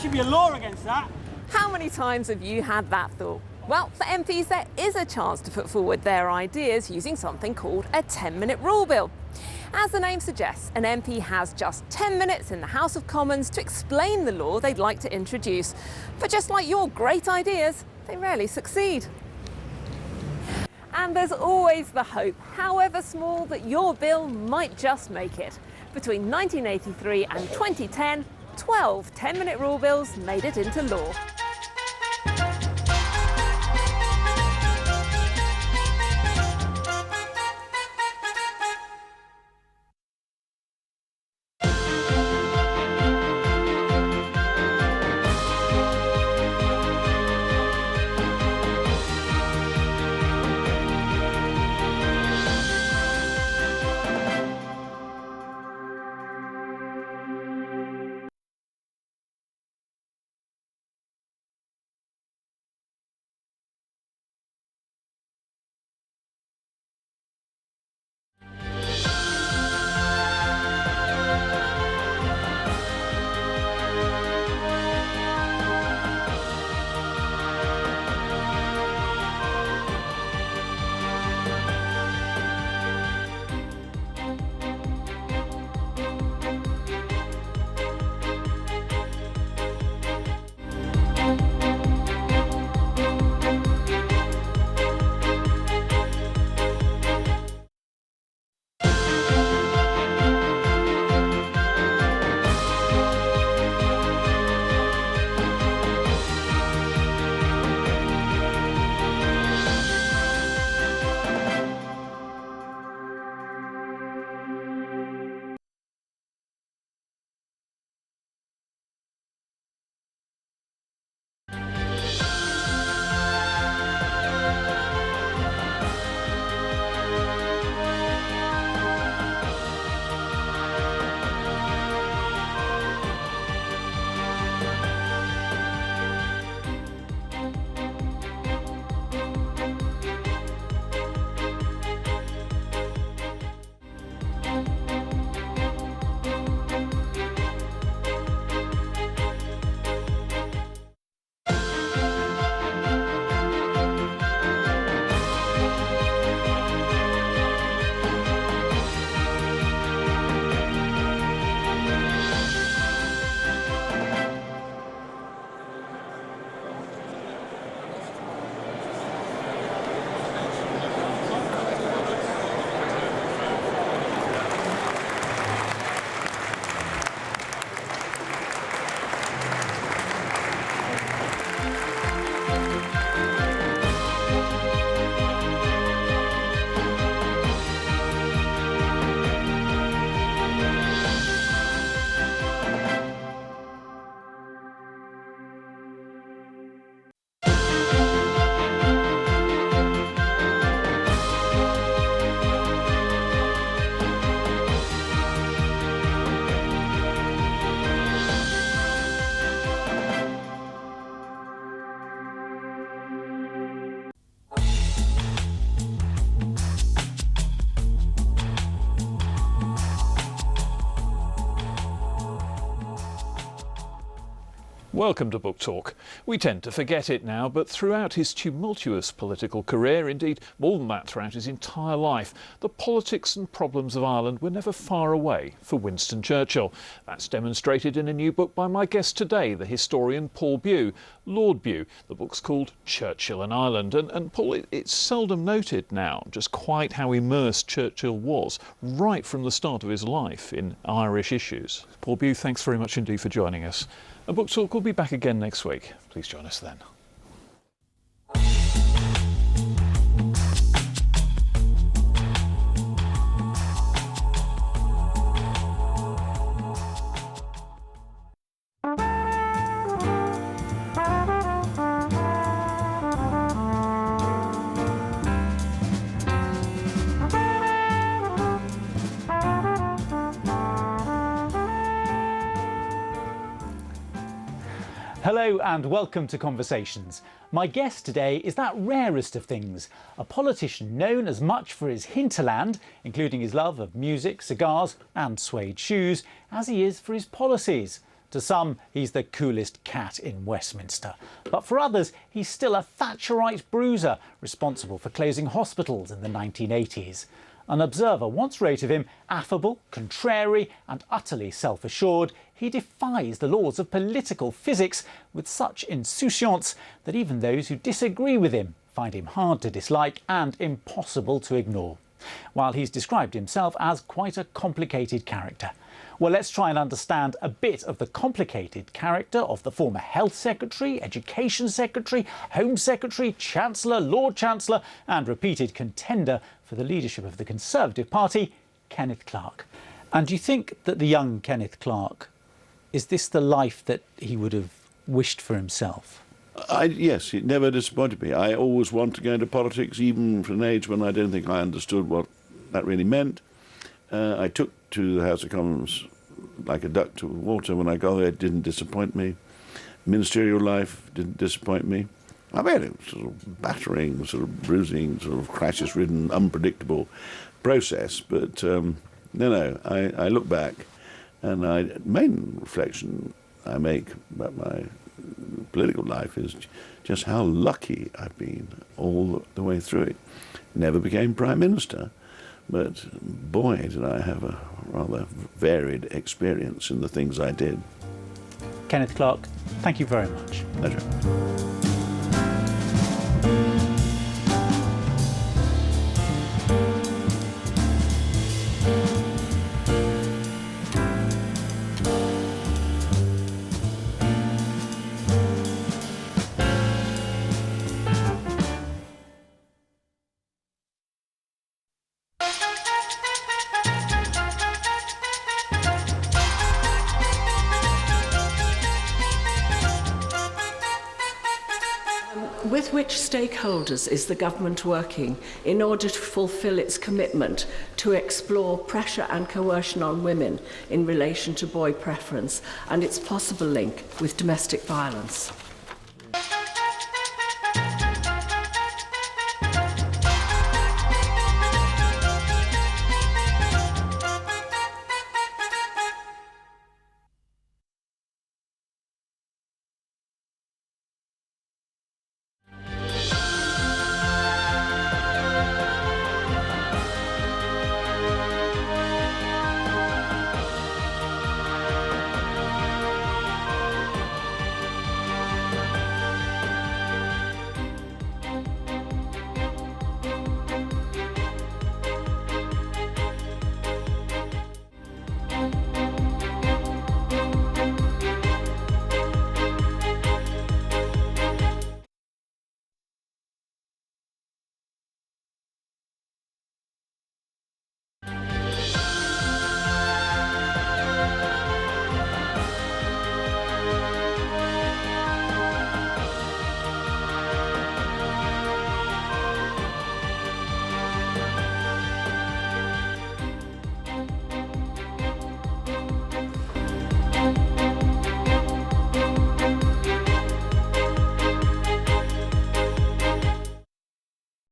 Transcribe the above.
should be a law against that. How many times have you had that thought? Well, for MPs there is a chance to put forward their ideas using something called a 10-minute rule bill. As the name suggests, an MP has just 10 minutes in the House of Commons to explain the law they'd like to introduce. But just like your great ideas, they rarely succeed. And there's always the hope, however small, that your bill might just make it. Between 1983 and 2010, 12 10-minute rule bills made it into law. Welcome to Book Talk. We tend to forget it now, but throughout his tumultuous political career, indeed more than that throughout his entire life, the politics and problems of Ireland were never far away for Winston Churchill. That's demonstrated in a new book by my guest today, the historian Paul Bew, Lord Bew. The book's called Churchill and Ireland. And Paul, it's seldom noted now just quite how immersed Churchill was right from the start of his life in Irish issues. Paul Bew, thanks very much indeed for joining us. A Book Talk will be back again next week. Please join us then. Hello and welcome to Conversations. My guest today is that rarest of things, a politician known as much for his hinterland, including his love of music, cigars and suede shoes, as he is for his policies. To some, he's the coolest cat in Westminster. But for others, he's still a Thatcherite bruiser, responsible for closing hospitals in the 1980s. An Observer once wrote of him, affable, contrary and utterly self-assured, he defies the laws of political physics with such insouciance that even those who disagree with him find him hard to dislike and impossible to ignore. While he's described himself as quite a complicated character. Well, let's try and understand a bit of the complicated character of the former Health Secretary, Education Secretary, Home Secretary, Chancellor, Lord Chancellor and repeated contender for the leadership of the Conservative Party, Kenneth Clarke. And do you think that the young Kenneth Clarke, is this the life that he would have wished for himself? Yes, it never disappointed me. I always wanted to go into politics, even from an age when I don't think I understood what that really meant. I took to the House of Commons like a duck to water. When I got there, it didn't disappoint me. Ministerial life didn't disappoint me. I mean, it was sort of battering, sort of bruising, sort of crisis-ridden, unpredictable process. But I look back, and the main reflection I make about my political life is just how lucky I've been all the way through it. Never became Prime Minister, but boy, did I have a rather varied experience in the things I did. Kenneth Clarke, thank you very much. Pleasure. With which stakeholders is the government working in order to fulfil its commitment to explore pressure and coercion on women in relation to boy preference and its possible link with domestic violence?